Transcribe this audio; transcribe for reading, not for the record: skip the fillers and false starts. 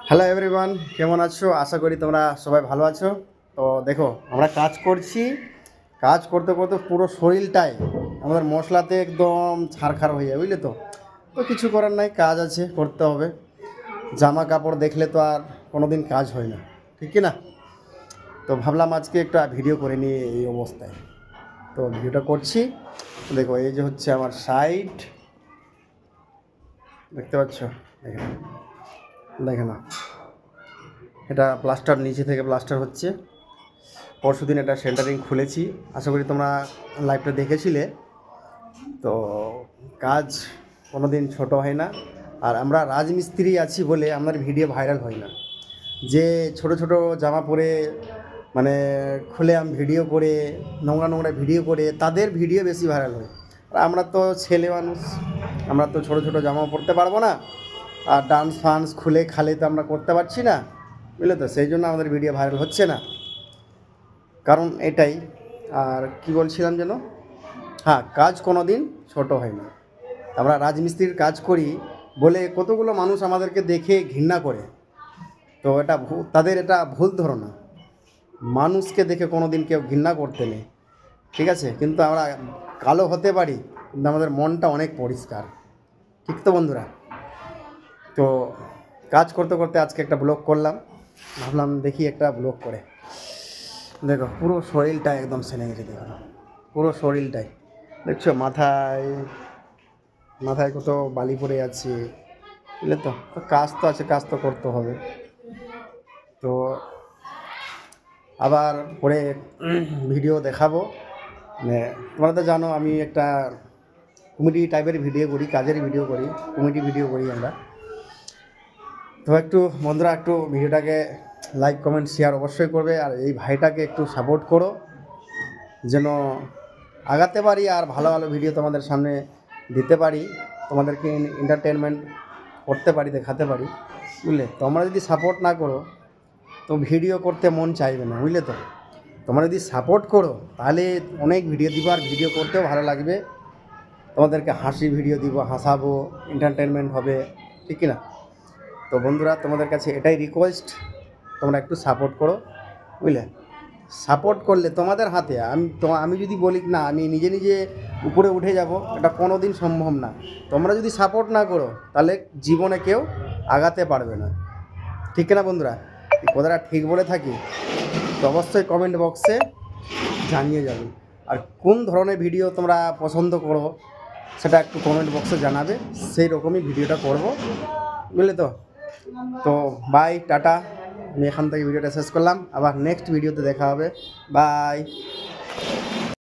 Hello everyone, কেমন আছো? আশা করি তোমরা সবাই ভালো আছো। তো দেখো, আমরা কাজ করছি, কাজ করতে করতে পুরো শরীরটাই আমাদের মশলাতে একদম ছারখার হয়ে যায়, বুঝলে তো। তো কিছু করার নাই, কাজ আছে, করতে হবে। জামা কাপড় দেখলে তো আর কোনো দিন কাজ হয় না, ঠিক কি না? তো ভাবলাম আজকে একটা ভিডিও করে নিয়ে এই অবস্থায়। তো ভিডিওটা করছি। দেখো, এই যে হচ্ছে আমার সাইড, দেখতে পাচ্ছ? দেখে দেখে না, এটা প্লাস্টার, নিচে থেকে প্লাস্টার হচ্ছে। পরশুদিন এটা সেন্টারিং খুলেছি, আশা করি তোমরা লাইভটা দেখেছিলে। তো কাজ কোনো দিন ছোটো হয় না, আর আমরা রাজমিস্ত্রি আছি বলে আমাদের ভিডিও ভাইরাল হয় না। যে ছোট ছোট জামা পরে মানে খুলে ভিডিও করে, নোংরা নোংরা ভিডিও করে, তাদের ভিডিও বেশি ভাইরাল হয়। আর আমরা তো ছেলে মানুষ, আমরা তো ছোট ছোট জামা পরতে পারবো না, আর ডান্স ফান্স খুলে খালে তো আমরা করতে পারছি না, বুঝলে তো। সেই জন্য আমাদের ভিডিও ভাইরাল হচ্ছে না, কারণ এটাই। আর কি বলছিলাম যেন, হ্যাঁ, কাজ কোনো দিন ছোটো হয় না। আমরা রাজমিস্ত্রির কাজ করি বলে কতগুলো মানুষ আমাদেরকে দেখে ঘৃণা করে। তো এটা তাদের এটা ভুল ধারণা। মানুষকে দেখে কোনো দিন কেউ ঘৃণা করতে নেই, ঠিক আছে? কিন্তু আমরা কালো হতে পারি, কিন্তু আমাদের মনটা অনেক পরিষ্কার, ঠিক তো বন্ধুরা? তো কাজ করতে করতে আজকে একটা ব্লগ করলাম, ভাবলাম দেখি একটা ব্লগ করে। দেখো, পুরো শরীরটা একদম সেনে গেছে, দেখো পুরো শরীরটাই দেখছো। মাথায় মাথায় কত বালি পড়ে আছে, বুঝলে তো। তো কাজ তো আছে, কাজ তো করতে হবে। তো আবার পরে ভিডিও দেখাবো। মানে তোমরা তো জানো আমি একটা কমেডি টাইপের ভিডিও করি, কাজের ভিডিও করি, কমেডি ভিডিও করি আমরা। তো একটু বন্ধুরা, একটু ভিডিওটাকে লাইক কমেন্ট শেয়ার অবশ্যই করবে, আর এই ভাইটাকে একটু সাপোর্ট করো যেন আগাতে পারি আর ভালো ভালো ভিডিও তোমাদের সামনে দিতে পারি, তোমাদেরকে এন্টারটেনমেন্ট করতে পারি, দেখাতে পারি, বুঝলে। তোমরা যদি সাপোর্ট না করো তো ভিডিও করতে মন চাইবে না, বুঝলে তো। তোমরা যদি সাপোর্ট করো তাহলে অনেক ভিডিও দিব, আর ভিডিও করতেও ভালো লাগবে। তোমাদেরকে হাসি ভিডিও দিব, হাসাবো, এন্টারটেনমেন্ট হবে, ঠিক কি না? তো বন্ধুরা, তোমাদের কাছে এটাই রিকোয়েস্ট, তোমরা একটু সাপোর্ট করো, বুঝলে। সাপোর্ট করলে তোমাদের হাতে। আমি যদি বলি না আমি নিজে নিজে উপরে উঠে যাব, এটা কোনো দিন সম্ভব না। তোমরা যদি সাপোর্ট না করো তাহলে জীবনে কেউ আগাতে পারবে না, ঠিক না বন্ধুরা? এই কথাটা ঠিক বলে থাকি? তো অবশ্যই কমেন্ট বক্সে জানিয়ে যাবে। আর কোন ধরনের ভিডিও তোমরা পছন্দ করো সেটা একটু কমেন্ট বক্সে জানাবে, সেই রকমই ভিডিওটা করব, বুঝলে তো। তো বাই, টাটা। আমি এখান থেকে ভিডিওটা শেষ করলাম, আবার নেক্সট ভিডিওতে দেখা হবে। বাই।